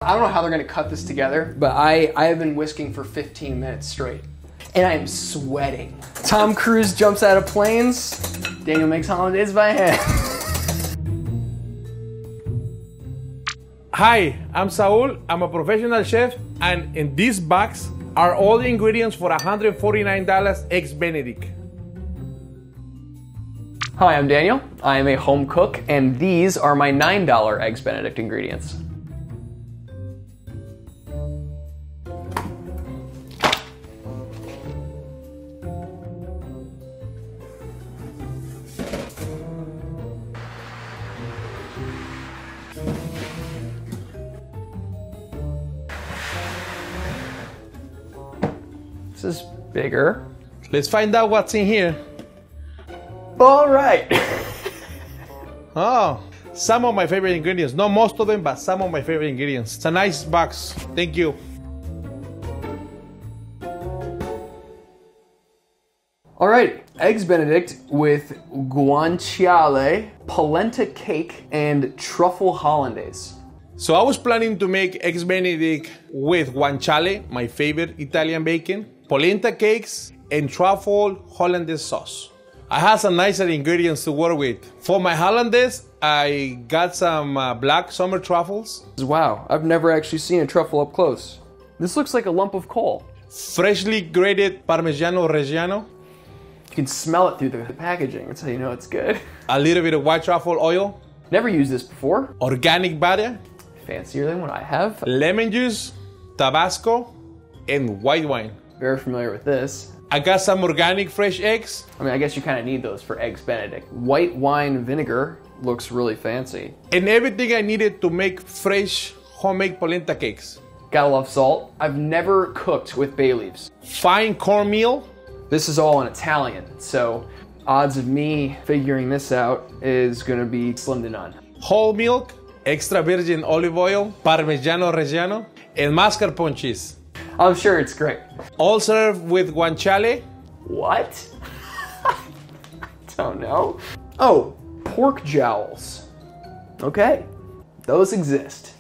I don't know how they're gonna cut this together, but I have been whisking for 15 minutes straight. And I am sweating. Tom Cruise jumps out of planes. Daniel makes hollandaise by hand. Hi, I'm Saul. I'm a professional chef, and in this box are all the ingredients for $149 eggs Benedict. Hi, I'm Daniel. I am a home cook, and these are my $9 eggs Benedict ingredients. This is bigger. Let's find out what's in here. All right. Oh, some of my favorite ingredients. Not most of them, but some of my favorite ingredients. It's a nice box. Thank you. All right, eggs Benedict with guanciale, polenta cake, and truffle hollandaise. So I was planning to make eggs Benedict with guanciale, my favorite Italian bacon, polenta cakes, and truffle hollandaise sauce. I had some nicer ingredients to work with. For my hollandaise, I got some black summer truffles. Wow, I've never actually seen a truffle up close. This looks like a lump of coal. Freshly grated Parmigiano Reggiano. You can smell it through the packaging. That's how you know it's good. A little bit of white truffle oil. Never used this before. Organic butter. Fancier than what I have. Lemon juice, Tabasco, and white wine. Very familiar with this. I got some organic fresh eggs. I mean, I guess you kind of need those for eggs Benedict. White wine vinegar looks really fancy. And everything I needed to make fresh homemade polenta cakes. Gotta love salt. I've never cooked with bay leaves. Fine cornmeal. This is all in Italian, so odds of me figuring this out is gonna be slim to none. Whole milk, extra virgin olive oil, Parmigiano Reggiano, and mascarpone cheese. I'm sure it's great. All served with guanciale. What? I don't know. Oh, pork jowls. Okay, those exist.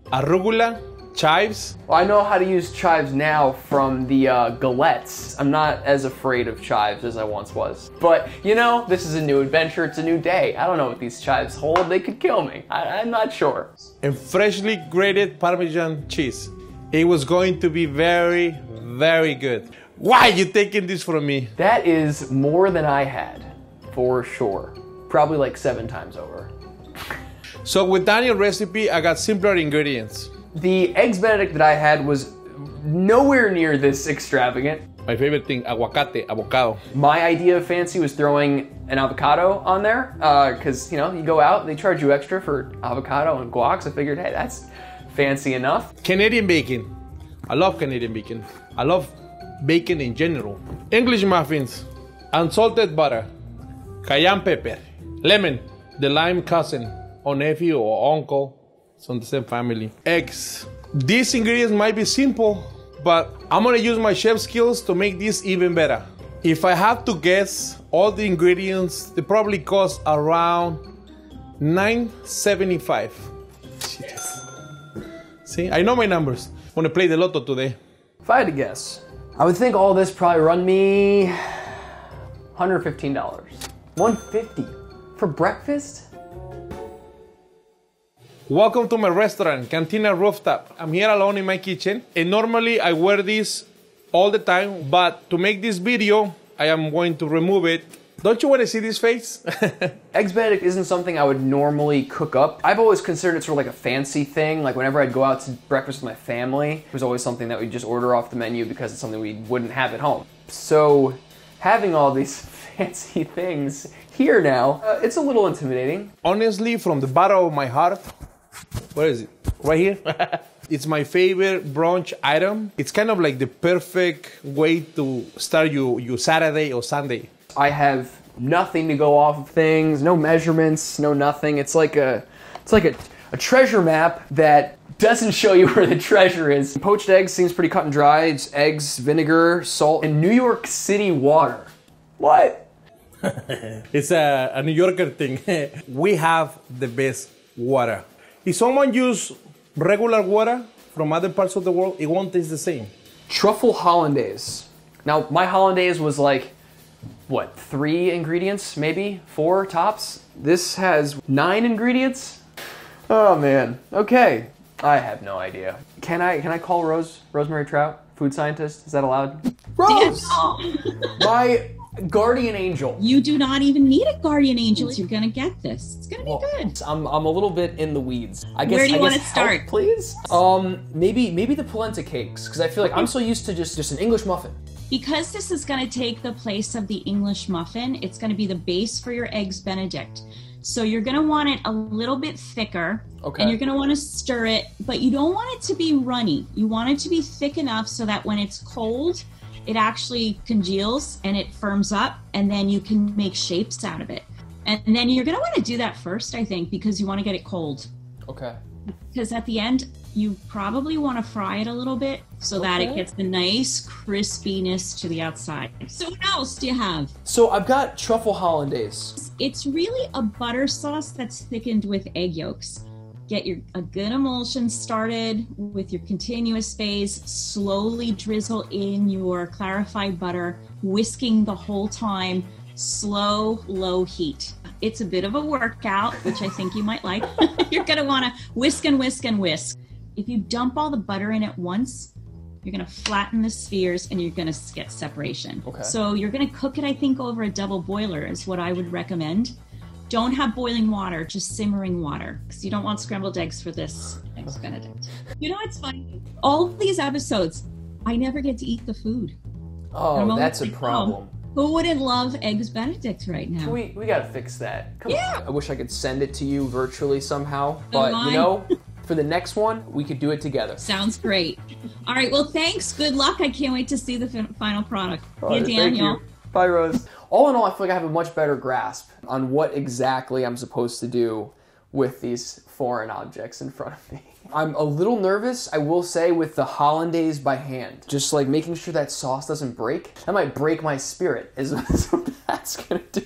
Arugula, chives. Well, I know how to use chives now from the galettes. I'm not as afraid of chives as I once was. But, you know, this is a new adventure, it's a new day. I don't know what these chives hold, they could kill me. I'm not sure. And freshly grated Parmesan cheese. It was going to be very, very good. Why are you taking this from me? That is more than I had, for sure. Probably like 7 times over. So with Daniel's recipe, I got simpler ingredients. The eggs Benedict that I had was nowhere near this extravagant. My favorite thing, aguacate, avocado. My idea of fancy was throwing an avocado on there, because, you know, you go out, they charge you extra for avocado and guac, so I figured, hey, that's fancy enough. Canadian bacon. I love Canadian bacon. I love bacon in general. English muffins, unsalted butter, cayenne pepper, lemon, the lime cousin, or nephew or uncle. It's from the same family. Eggs. These ingredients might be simple, but I'm gonna use my chef skills to make this even better. If I have to guess, all the ingredients, they probably cost around $9.75. Yes. See, I know my numbers. I'm gonna play the lotto today. If I had to guess, I would think all this probably run me $115. $150 for breakfast? Welcome to my restaurant, Cantina Rooftop. I'm here alone in my kitchen, and normally I wear this all the time, but to make this video, I am going to remove it. Don't you want to see this face? Eggs Benedict isn't something I would normally cook up. I've always considered it sort of like a fancy thing. Like whenever I'd go out to breakfast with my family, it was always something that we'd just order off the menu because it's something we wouldn't have at home. So having all these fancy things here now, it's a little intimidating. Honestly, from the bottom of my heart, where is it? Right here? It's my favorite brunch item. It's kind of like the perfect way to start your Saturday or Sunday. I have nothing to go off of things, no measurements, no nothing. It's like a treasure map that doesn't show you where the treasure is. Poached eggs seems pretty cut and dry. It's eggs, vinegar, salt, and New York City water. What? It's a New Yorker thing. We have the best water. If someone use regular water from other parts of the world, it won't taste the same. Truffle hollandaise. Now, my hollandaise was like, what, 3 ingredients, maybe 4 tops? This has 9 ingredients? Oh man, okay. I have no idea. Can I call Rosemary Trout, food scientist? Is that allowed? Rose! My guardian angel. You do not even need a guardian angel. You're gonna get this. It's gonna be good. I'm a little bit in the weeds. I guess. Where do you want to help, start, please? Maybe the polenta cakes, because I feel like I'm so used to just an English muffin. Because this is gonna take the place of the English muffin, it's gonna be the base for your eggs Benedict. So you're gonna want it a little bit thicker, okay. And you're gonna want to stir it, but you don't want it to be runny. You want it to be thick enough so that when it's cold, it actually congeals and it firms up, and then you can make shapes out of it. And then you're gonna want to do that first, I think, because you want to get it cold. Okay. Because at the end, you probably want to fry it a little bit so that it gets the nice crispiness to the outside. So what else do you have? So I've got truffle hollandaise. It's really a butter sauce that's thickened with egg yolks. Get a good emulsion started with your continuous phase. Slowly drizzle in your clarified butter, whisking the whole time. Slow, low heat. It's a bit of a workout, which I think you might like. You're going to want to whisk and whisk and whisk. If you dump all the butter in at once, you're going to flatten the spheres and you're going to get separation. Okay. So you're going to cook it, I think, over a double boiler is what I would recommend. Don't have boiling water, just simmering water, because you don't want scrambled eggs for this Eggs Benedict. You know what's funny? All of these episodes, I never get to eat the food. Oh, that's a problem. Who wouldn't love Eggs Benedict right now? We gotta fix that. Come on. I wish I could send it to you virtually somehow, but mine. you know, for the next one, we could do it together. Sounds great. All right, well, thanks. Good luck. I can't wait to see the final product. Right, Daniel. thank you. Bye, Rose. All in all, I feel like I have a much better grasp on what exactly I'm supposed to do with these foreign objects in front of me. I'm a little nervous, I will say, with the hollandaise by hand. Just like making sure that sauce doesn't break. That might break my spirit, is what that's gonna do.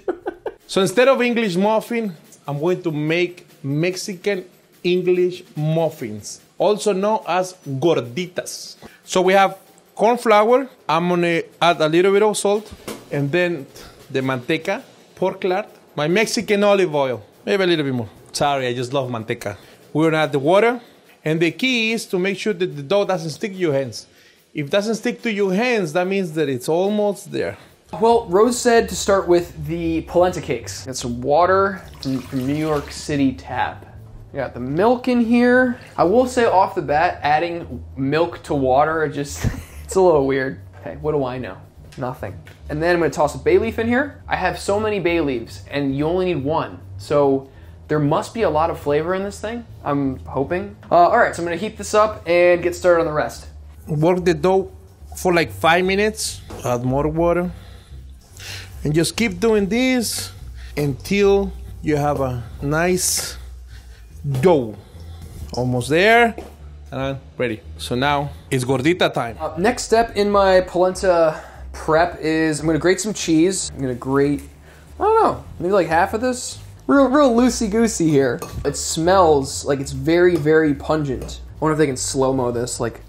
So instead of English muffin, I'm going to make Mexican English muffins, also known as gorditas. So we have corn flour. I'm gonna add a little bit of salt, and then the manteca, pork lard, my Mexican olive oil, maybe a little bit more. Sorry, I just love manteca. We're gonna add the water, and the key is to make sure that the dough doesn't stick to your hands. If it doesn't stick to your hands, that means that it's almost there. Well, Rose said to start with the polenta cakes. Got some water from New York City tap. You got the milk in here. I will say off the bat, adding milk to water, it's a little weird. Hey, what do I know? Nothing. And then I'm gonna toss a bay leaf in here. I have so many bay leaves, and you only need one. So there must be a lot of flavor in this thing, I'm hoping. All right, so I'm gonna heat this up and get started on the rest. Work the dough for like 5 minutes. Add more water. And just keep doing this until you have a nice dough. Almost there. And I'm ready. So now it's gordita time. Next step in my polenta prep is I'm gonna grate some cheese. I'm gonna grate, I don't know, maybe like half of this. Real loosey-goosey here. It smells like it's very, very pungent. I wonder if they can slow-mo this, like.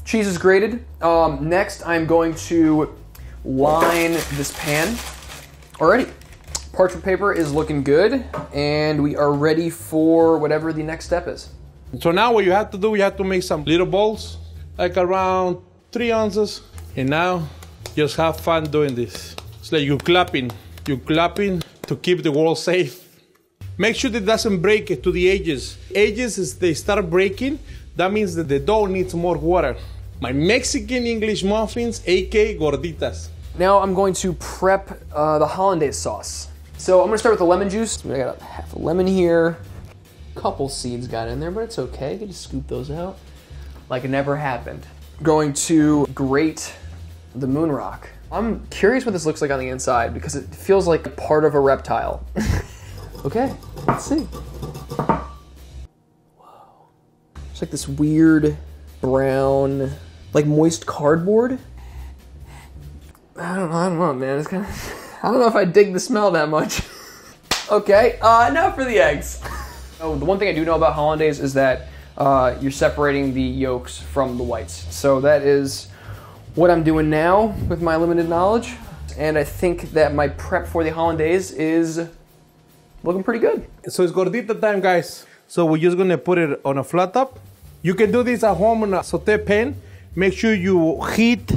Cheese is grated. Next, I'm going to line this pan. Alrighty. Parchment paper is looking good, and we are ready for whatever the next step is. So now what you have to do, you have to make some little balls, like around 3 ounces. And now, just have fun doing this. It's like you're clapping to keep the world safe. Make sure that it doesn't break it to the edges. Edges, as they start breaking, that means that the dough needs more water. My Mexican English muffins, aka gorditas. Now I'm going to prep the hollandaise sauce. So I'm gonna start with the lemon juice. I got half a lemon here. Couple seeds got in there, but it's okay. I can just scoop those out like it never happened. Going to grate the moon rock. I'm curious what this looks like on the inside because it feels like part of a reptile. Okay, let's see. Whoa. It's like this weird brown, like moist cardboard. I don't know, man. It's kind of, I don't know if I dig the smell that much. Okay, now for the eggs. Oh, the one thing I do know about hollandaise is that you're separating the yolks from the whites. So that is what I'm doing now with my limited knowledge. And I think that my prep for the hollandaise is looking pretty good. So it's gordita time, guys. So we're just gonna put it on a flat top. You can do this at home on a saute pan. Make sure your heat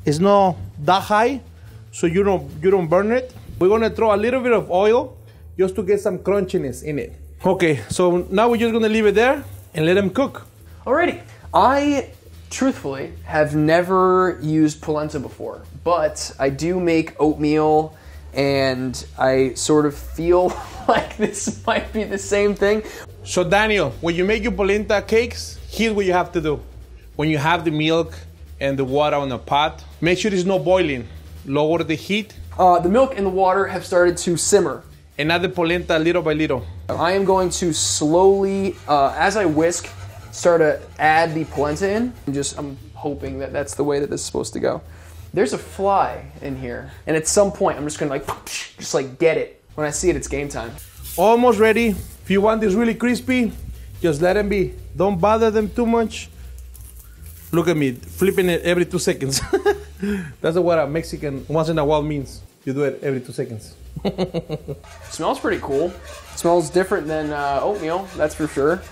is not that high, so you don't burn it. We're gonna throw a little bit of oil just to get some crunchiness in it. Okay, so now we're just gonna leave it there and let them cook. Alrighty. I truthfully have never used polenta before, but I do make oatmeal, and I sort of feel like this might be the same thing. So Daniel, when you make your polenta cakes, here's what you have to do. When you have the milk and the water on a pot, make sure it's not boiling. Lower the heat. The milk and the water have started to simmer. And add the polenta little by little. I am going to slowly, as I whisk, start to add the polenta in. I'm hoping that that's the way that this is supposed to go. There's a fly in here, and at some point I'm just gonna like get it. When I see it, it's game time. Almost ready. If you want this really crispy, just let them be. Don't bother them too much. Look at me, flipping it every 2 seconds. That's what a Mexican once in a while means. You do it every 2 seconds. Smells pretty cool. It smells different than oatmeal, that's for sure.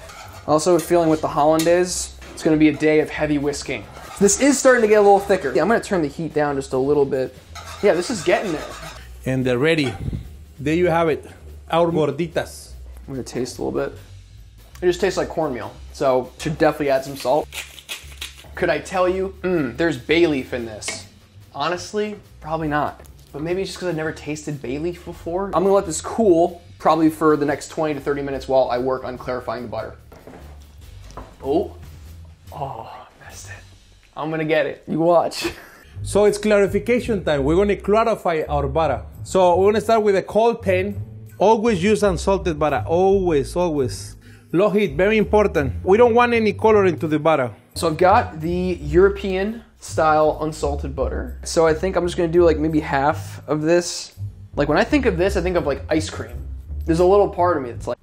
Also feeling with the hollandaise, it's gonna be a day of heavy whisking. This is starting to get a little thicker. Yeah, I'm gonna turn the heat down just a little bit. Yeah, this is getting there. And they're ready. There you have it, our gorditas. I'm gonna taste a little bit. It just tastes like cornmeal, so should definitely add some salt. Could I tell you, there's bay leaf in this? Honestly, probably not. But maybe it's just because I've never tasted bay leaf before. I'm gonna let this cool probably for the next 20 to 30 minutes while I work on clarifying the butter. Oh, missed it. I'm gonna get it, you watch. So it's clarification time. We're gonna clarify our butter. So we're gonna start with a cold pan. Always use unsalted butter, always, always. Low heat, very important. We don't want any color into the butter. So I've got the European style unsalted butter. So I think I'm just gonna do like maybe half of this. Like when I think of this, I think of like ice cream. There's a little part of me that's like,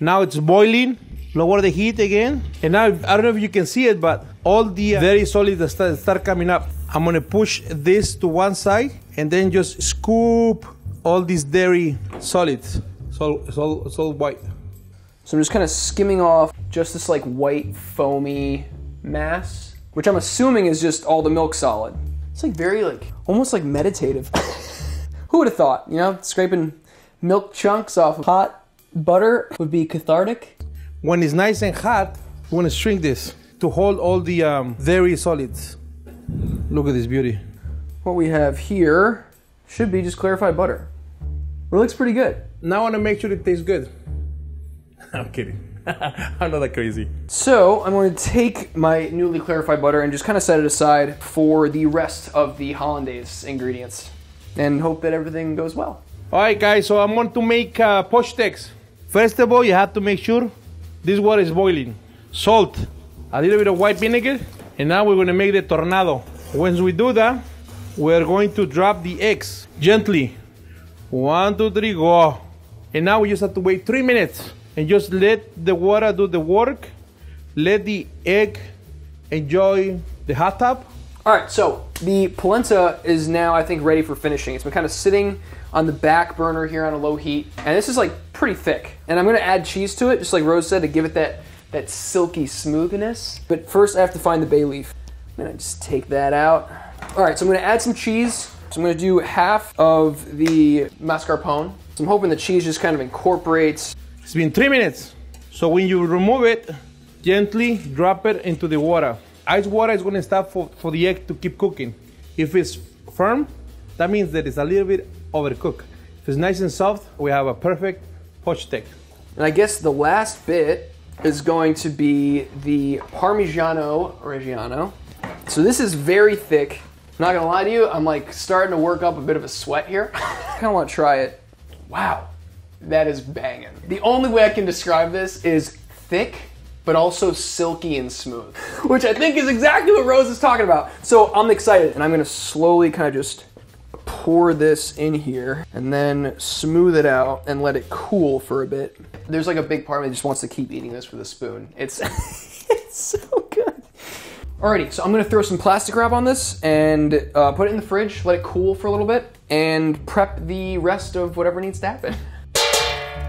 Now it's boiling. Lower the heat again. And now, I don't know if you can see it, but all the very solids start coming up. I'm gonna push this to one side and then just scoop all these dairy solids. It's all white. So I'm just kind of skimming off just this like white foamy mass, which I'm assuming is just all the milk solid. It's like very like, almost like meditative. Who would have thought, you know, scraping milk chunks off of hot butter would be cathartic. When it's nice and hot, we want to shrink this to hold all the dairy solids. Look at this beauty. What we have here should be just clarified butter. It looks pretty good. Now I want to make sure it tastes good. I'm kidding. I'm not that crazy. So I'm going to take my newly clarified butter and just kind of set it aside for the rest of the hollandaise ingredients and hope that everything goes well. All right, guys, so I'm going to make poached eggs. First of all, you have to make sure this water is boiling. Salt, a little bit of white vinegar, and now we're going to make the tornado. Once we do that, we're going to drop the eggs gently. 1, 2, 3, go. And now we just have to wait 3 minutes and just let the water do the work. Let the egg enjoy the hot tub. All right, so the polenta is now, I think, ready for finishing. It's been kind of sitting on the back burner here on a low heat, and this is like pretty thick. And I'm gonna add cheese to it, just like Rose said, to give it that silky smoothness. But first I have to find the bay leaf. I'm gonna just take that out. All right, so I'm gonna add some cheese. So I'm gonna do half of the mascarpone. So I'm hoping the cheese just kind of incorporates. It's been 3 minutes. So when you remove it, gently drop it into the water. Ice water is gonna stop for the egg to keep cooking. If it's firm, that means that it's a little bit overcooked. If it's nice and soft, we have a perfect poached egg. And I guess the last bit is going to be the Parmigiano Reggiano. So this is very thick. I'm not gonna lie to you, I'm like starting to work up a bit of a sweat here. I kinda wanna try it. Wow, that is banging. The only way I can describe this is thick, but also silky and smooth, which I think is exactly what Rose is talking about. So I'm excited, and I'm gonna slowly kind of just pour this in here and then smooth it out and let it cool for a bit. There's like a big part of me that just wants to keep eating this with a spoon. It's, it's so good. Alrighty, so I'm gonna throw some plastic wrap on this and put it in the fridge, let it cool for a little bit, and prep the rest of whatever needs to happen.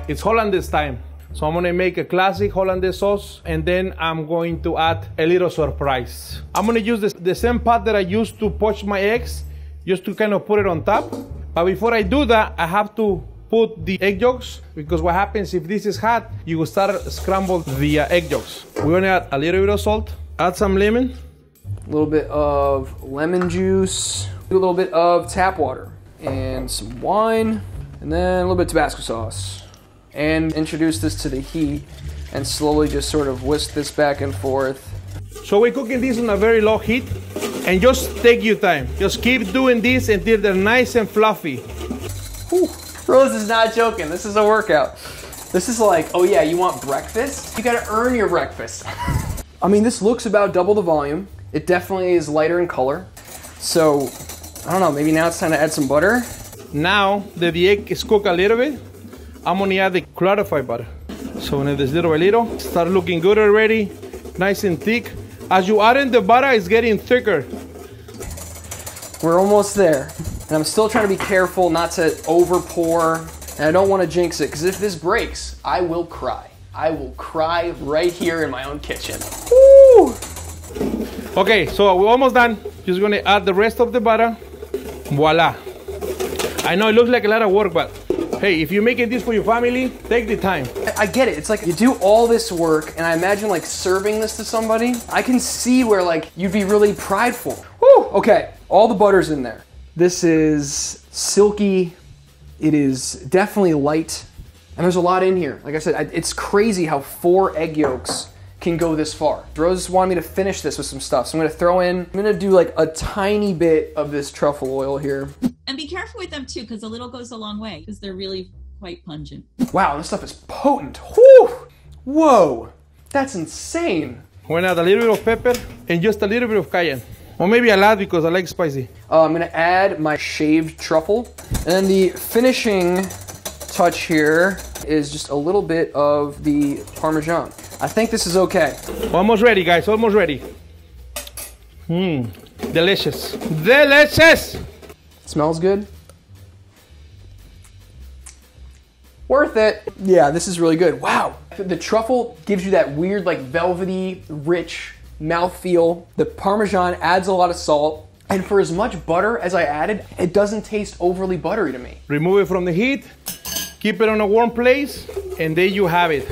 It's hollandaise time. So I'm gonna make a classic hollandaise sauce, and then I'm going to add a little surprise. I'm gonna use the same pot that I used to poach my eggs, just to kind of put it on top. But before I do that, I have to put the egg yolks, because what happens if this is hot, you will start scramble the egg yolks. We're gonna add a little bit of salt, add some lemon, A little bit of lemon juice, a little bit of tap water, and some wine, and then a little bit of Tabasco sauce. And introduce this to the heat and slowly just sort of whisk this back and forth. So we're cooking this on a very low heat, and just take your time. Just keep doing this until they're nice and fluffy. Whew. Rose is not joking. This is a workout. This is like, oh yeah, you want breakfast? You gotta earn your breakfast. I mean, this looks about double the volume. It definitely is lighter in color. So, I don't know, maybe now it's time to add some butter. Now that the egg is cooked a little bit, I'm gonna add the clarified butter. So when it's little by little, start looking good already, nice and thick. As you add in the butter, it's getting thicker. We're almost there. And I'm still trying to be careful not to over pour. And I don't want to jinx it, because if this breaks, I will cry. I will cry right here in my own kitchen. Woo! Okay, so we're almost done. Just gonna add the rest of the butter. Voila. I know it looks like a lot of work, but hey, if you're making this for your family, take the time. I get it. It's like you do all this work, and I imagine like serving this to somebody. I can see where like you'd be really prideful. Woo! Okay, all the butter's in there. This is silky. It is definitely light, and there's a lot in here. Like I said, it's crazy how 4 egg yolks can go this far. Rose wanted me to finish this with some stuff, so I'm gonna do like a tiny bit of this truffle oil here. And be careful with them too, because a little goes a long way, because they're really quite pungent. Wow, this stuff is potent. Whew! Whoa, that's insane. We're gonna add a little bit of pepper and just a little bit of cayenne. Or maybe a lot, because I like spicy. I'm gonna add my shaved truffle. And then the finishing touch here is just a little bit of the Parmesan. I think this is okay. Almost ready, guys, almost ready. Delicious. Delicious! Smells good. Worth it. Yeah, this is really good. Wow. The truffle gives you that weird, like velvety, rich mouthfeel. The Parmesan adds a lot of salt. And for as much butter as I added, it doesn't taste overly buttery to me. Remove it from the heat, keep it on a warm place, and there you have it.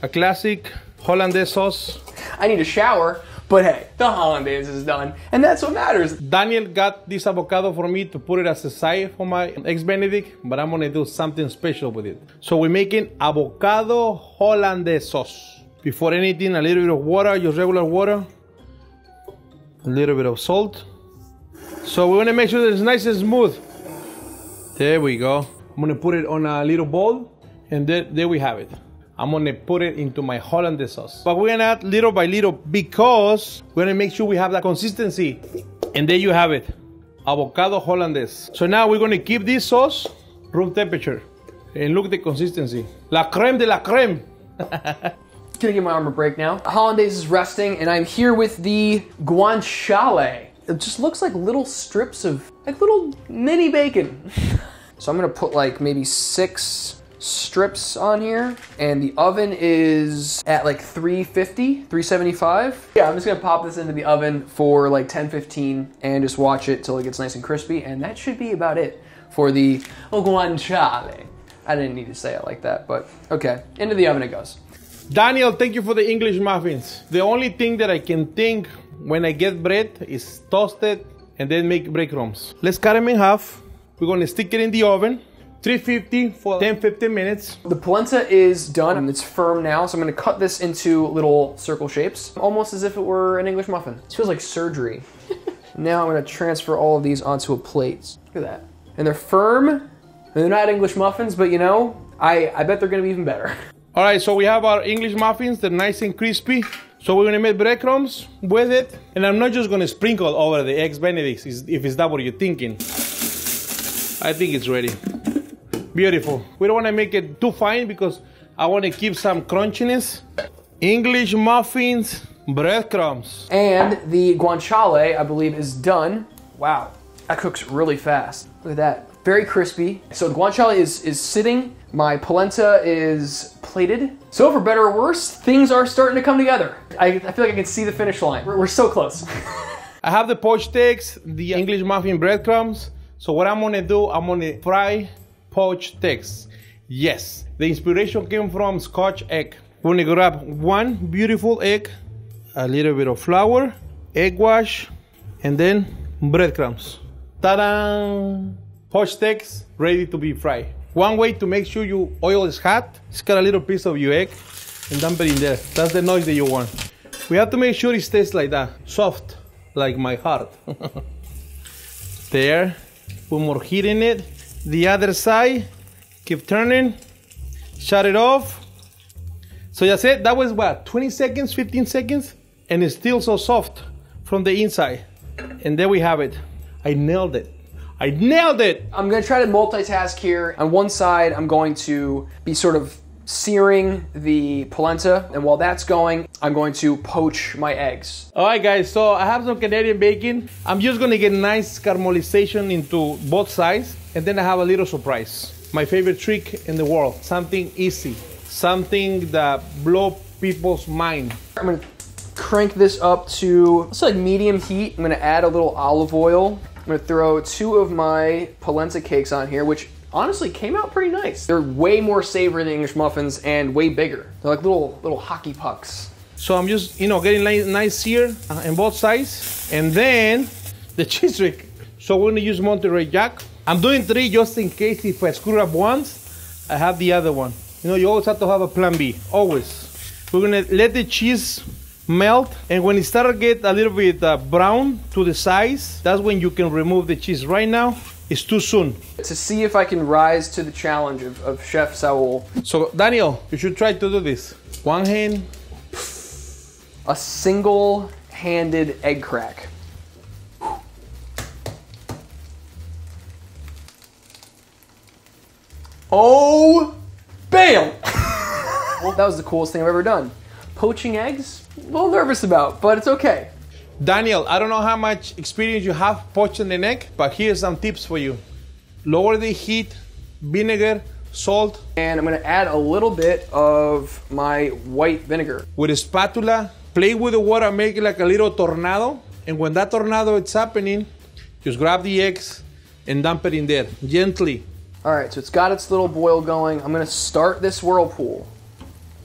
A classic hollandaise sauce. I need a shower, but hey, the hollandaise is done, and that's what matters. Daniel got this avocado for me to put it as a side for my eggs Benedict, but I'm gonna do something special with it. So we're making avocado hollandaise sauce. Before anything, a little bit of water, just regular water. A little bit of salt. So we're gonna make sure that it's nice and smooth. There we go. I'm gonna put it on a little bowl, and there we have it. I'm gonna put it into my hollandaise sauce. But we're gonna add little by little, because we're gonna make sure we have that consistency. And there you have it, avocado hollandaise. So now we're gonna keep this sauce room temperature. And look at the consistency. La creme de la creme. Gonna give my arm a break now. Hollandaise is resting, and I'm here with the guanciale. It just looks like little strips of, like little mini bacon. So I'm gonna put like maybe 6 strips on here, and the oven is at like 350, 375. Yeah, I'm just gonna pop this into the oven for like 10-15 and just watch it till it gets nice and crispy, and that should be about it for the guanciale. I didn't need to say it like that, but okay, into the oven it goes. Daniel, thank you for the English muffins. The only thing that I can think when I get bread is toast it and then make breadcrumbs. Let's cut them in half. We're gonna stick it in the oven, 350 for 10-15 minutes. The polenta is done and it's firm now, so I'm gonna cut this into little circle shapes, almost as if it were an English muffin. It feels like surgery. Now I'm gonna transfer all of these onto a plate. Look at that. And they're firm, and they're not English muffins, but you know, I bet they're gonna be even better. All right, so we have our English muffins. They're nice and crispy. So we're gonna make breadcrumbs with it. And I'm not just gonna sprinkle over the eggs Benedict, if it's that what you're thinking. I think it's ready. Beautiful. We don't want to make it too fine because I want to keep some crunchiness. English muffins, breadcrumbs. And the guanciale, I believe, is done. Wow, that cooks really fast. Look at that, very crispy. So the guanciale is sitting. My polenta is plated. So for better or worse, things are starting to come together. I feel like I can see the finish line. We're so close. I have the poached eggs, the English muffin breadcrumbs. So what I'm gonna do, I'm gonna fry poached eggs. Yes, the inspiration came from Scotch egg. We're gonna grab one beautiful egg, a little bit of flour, egg wash, and then breadcrumbs. Ta-da! Poached eggs ready to be fried. One way to make sure your oil is hot is cut a little piece of your egg and dump it in there. That's the noise that you want. We have to make sure it stays like that, soft, like my heart. There. Put more heat in it. The other side, keep turning, shut it off. So that's it. That was what, 20 seconds, 15 seconds? And it's still so soft from the inside. And there we have it. I nailed it. I nailed it! I'm gonna try to multitask here. On one side, I'm going to be sort of searing the polenta, and while that's going, I'm going to poach my eggs. All right, guys, so I have some Canadian bacon. I'm just gonna get nice caramelization into both sides, and then I have a little surprise. My favorite trick in the world, something easy, something that blow people's mind. I'm gonna crank this up to, let's say like medium heat. I'm gonna add a little olive oil. I'm gonna throw 2 of my polenta cakes on here, which honestly came out pretty nice. They're way more savory than English muffins and way bigger. They're like little hockey pucks. So I'm just, getting nice sear on both sides. And then the cheese trick. So we're gonna use Monterey Jack. I'm doing 3 just in case if I screw up once, I have the other one. You always have to have a plan B, always. We're gonna let the cheese melt, and when it starts to get a little bit brown to the sides, that's when you can remove the cheese. Right now, it's too soon. To see if I can rise to the challenge of Chef Saul. So, Daniel, you should try to do this. One hand. A single-handed egg crack. Oh, bam! Well, that was the coolest thing I've ever done. Poaching eggs? A little nervous about, but it's okay. Daniel, I don't know how much experience you have poaching an egg, but here's some tips for you. Lower the heat, vinegar, salt. And I'm gonna add a little bit of my white vinegar. With a spatula, play with the water, make it like a little tornado. And when that tornado is happening, just grab the eggs and dump it in there, gently. All right, so it's got its little boil going. I'm gonna start this whirlpool.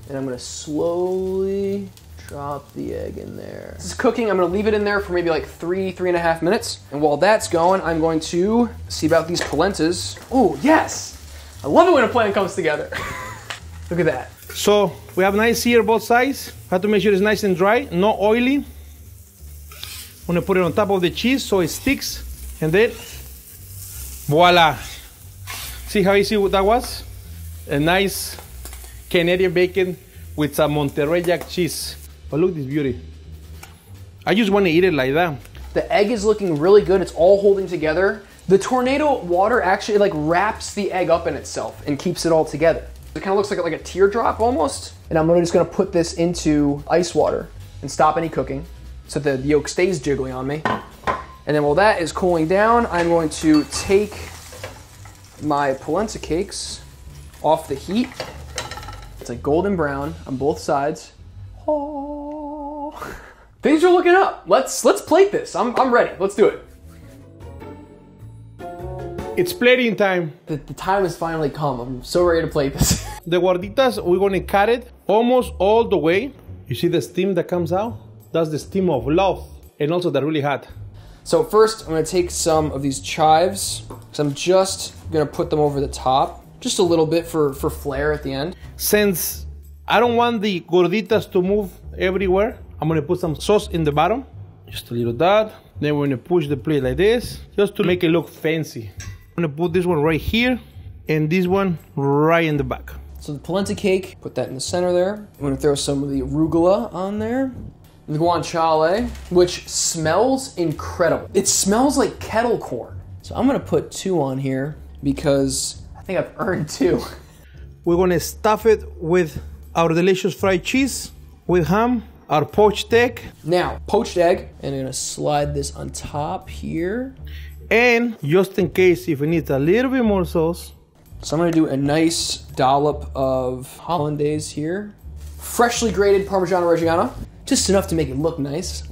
And I'm gonna slowly drop the egg in there. This is cooking. I'm gonna leave it in there for maybe like 3.5 minutes. And while that's going, I'm going to see about these polentas. Oh, yes! I love it when a plan comes together. Look at that. So we have nice sear both sides. Have to make sure it's nice and dry, not oily. I'm gonna put it on top of the cheese so it sticks. And then, voila. See how easy that was? A nice Canadian bacon with some Monterey Jack cheese. But look at this beauty. I just want to eat it like that. The egg is looking really good. It's all holding together. The tornado water actually like wraps the egg up in itself and keeps it all together. It kind of looks like a teardrop almost. And I'm just gonna put this into ice water and stop any cooking so the yolk stays jiggly on me. And then while that is cooling down, I'm going to take my polenta cakes off the heat. It's like golden brown on both sides. Oh. Things are looking up. Let's plate this. I'm ready. Let's do it. It's plating time. The time has finally come. I'm so ready to plate this. The gorditas, we're gonna cut it almost all the way. You see the steam that comes out? That's the steam of love. And also they're really hot. So first, I'm gonna take some of these chives, because I'm just gonna put them over the top. Just a little bit for flair at the end. Since I don't want the gorditas to move everywhere, I'm gonna put some sauce in the bottom. Just a little that. Then we're gonna push the plate like this, just to make it look fancy. I'm gonna put this one right here, and this one right in the back. So the polenta cake, put that in the center there. I'm gonna throw some of the arugula on there. The guanciale, which smells incredible. It smells like kettle corn. So I'm gonna put 2 on here because I think I've earned 2. We're gonna stuff it with our delicious fried cheese, with ham, our poached egg. Now, poached egg, and I'm gonna slide this on top here. And just in case if it needs a little bit more sauce. So I'm gonna do a nice dollop of hollandaise here. Freshly grated Parmigiano Reggiano, just enough to make it look nice.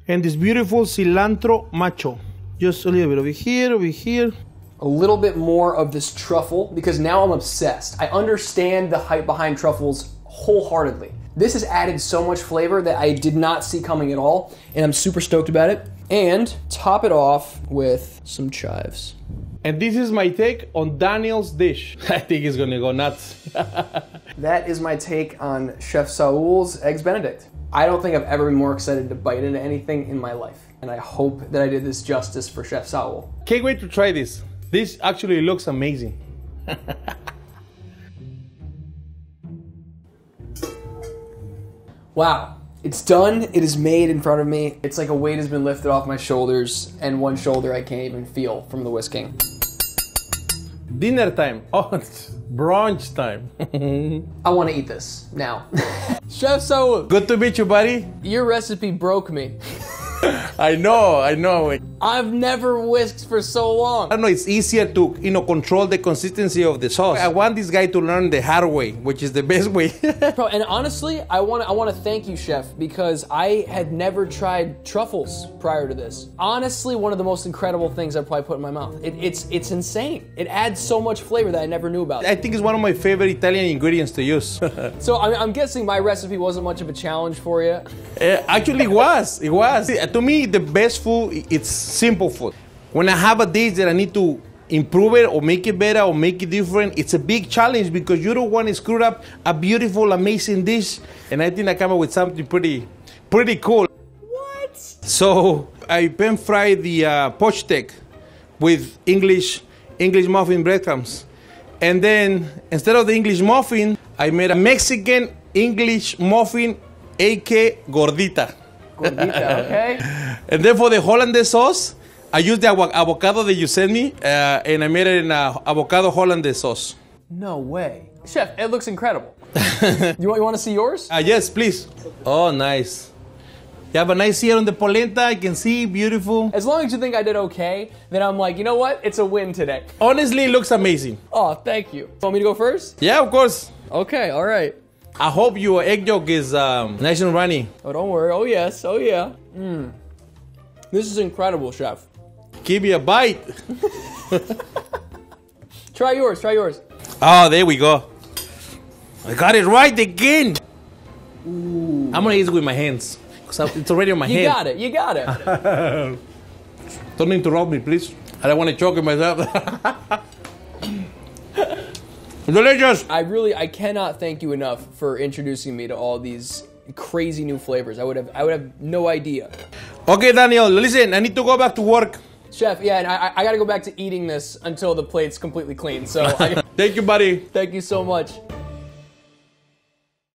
And this beautiful cilantro macho. Just a little bit over here. A little bit more of this truffle, because now I'm obsessed. I understand the hype behind truffles wholeheartedly. This has added so much flavor that I did not see coming at all, and I'm super stoked about it. And top it off with some chives. And this is my take on Daniel's dish. I think it's gonna go nuts. That is my take on Chef Saul's Eggs Benedict. I don't think I've ever been more excited to bite into anything in my life. And I hope that I did this justice for Chef Saul. Can't wait to try this. This actually looks amazing. Wow, it's done. It is made in front of me. It's like a weight has been lifted off my shoulders, and one shoulder I can't even feel from the whisking. Dinner time. Oh, it's brunch time. I want to eat this now. Chef Saul, Good to meet you, buddy. your recipe broke me. I know. I've never whisked for so long. I don't know, it's easier to, control the consistency of the sauce. I want this guy to learn the hard way, which is the best way. Bro, and honestly, I want to thank you, Chef, because I had never tried truffles prior to this. Honestly, one of the most incredible things I've probably put in my mouth. It's insane. It adds so much flavor that I never knew about. I think it's one of my favorite Italian ingredients to use. So I'm guessing my recipe wasn't much of a challenge for you. Actually, it was. To me, the best food, it's simple food. When I have a dish that I need to improve it or make it better or make it different, it's a big challenge because you don't want to screw up a beautiful, amazing dish. And I think I come up with something pretty cool. What? So I pan fried the poached egg with English muffin breadcrumbs. And then instead of the English muffin, I made a Mexican English muffin, a.k.a. gordita. Gordita, okay. And then for the hollandaise sauce, I used the avocado that you sent me, and I made it in avocado hollandaise sauce. No way. Chef, it looks incredible. You want to see yours? Yes, please. Oh, nice. You have a nice here on the polenta. I can see, beautiful. As long as you think I did okay, then I'm like, you know what? It's a win today. Honestly, it looks amazing. Oh, thank you. Want me to go first? Yeah, of course. Okay, all right. I hope your egg yolk is nice and runny. Oh, don't worry. Oh, yes. Oh, yeah. This is incredible, Chef. Give me a bite. Try yours. Oh, there we go. I got it right again. Ooh. I'm gonna eat it with my hands. Because it's already on my hand. You got it. Don't interrupt me, please. I don't want to choke it myself. Delicious. I cannot thank you enough for introducing me to all these crazy new flavors. I would have no idea. Okay, Daniel, listen, I need to go back to work. Chef, yeah, and I got to go back to eating this until the plate's completely clean. So Thank you, buddy. Thank you so much.